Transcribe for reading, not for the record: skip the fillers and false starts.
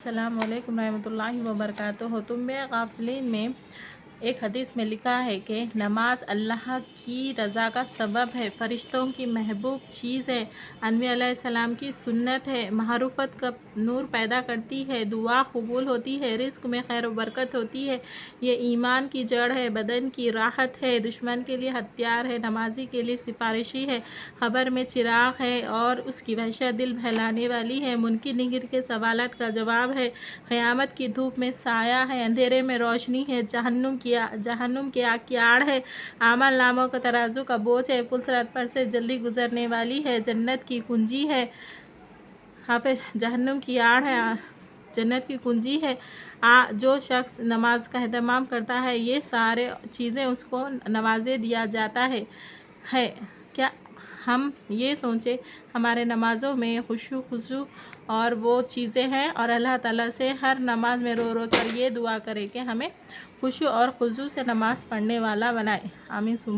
السلام علیکم ورحمۃ اللہ وبرکاتہ۔ تم غافلین میں ایک حدیث میں لکھا ہے کہ نماز اللہ کی رضا کا سبب ہے، فرشتوں کی محبوب چیز ہے، انبیاء علیہ السلام کی سنت ہے، معرفت کا نور پیدا کرتی ہے، دعا قبول ہوتی ہے، رزق میں خیر و برکت ہوتی ہے، یہ ایمان کی جڑ ہے، بدن کی راحت ہے، دشمن کے لیے ہتھیار ہے، نمازی کے لیے سفارشی ہے، خبر میں چراغ ہے اور اس کی وحشت دل بہلانے والی ہے، منکر نکیر کے سوالات کا جواب ہے، قیامت کی دھوپ میں سایہ ہے، اندھیرے میں روشنی ہے، جہنم کی آگ کی آڑ ہے، اعمال ناموں کا ترازو کا بوجھ ہے، پل صراط پر سے جلدی گزرنے والی ہے، جنت کی کنجی ہے، جہنم کی آڑ ہے، جنت کی کنجی ہے۔ جو شخص نماز کا اہتمام کرتا ہے یہ سارے چیزیں اس کو نوازے دیا جاتا ہے۔ کیا ہم یہ سوچیں ہمارے نمازوں میں خشوع اور وہ چیزیں ہیں، اور اللہ تعالیٰ سے ہر نماز میں رو رو کر یہ دعا کریں کہ ہمیں خشوع اور خضوع سے نماز پڑھنے والا بنائے۔ آمین۔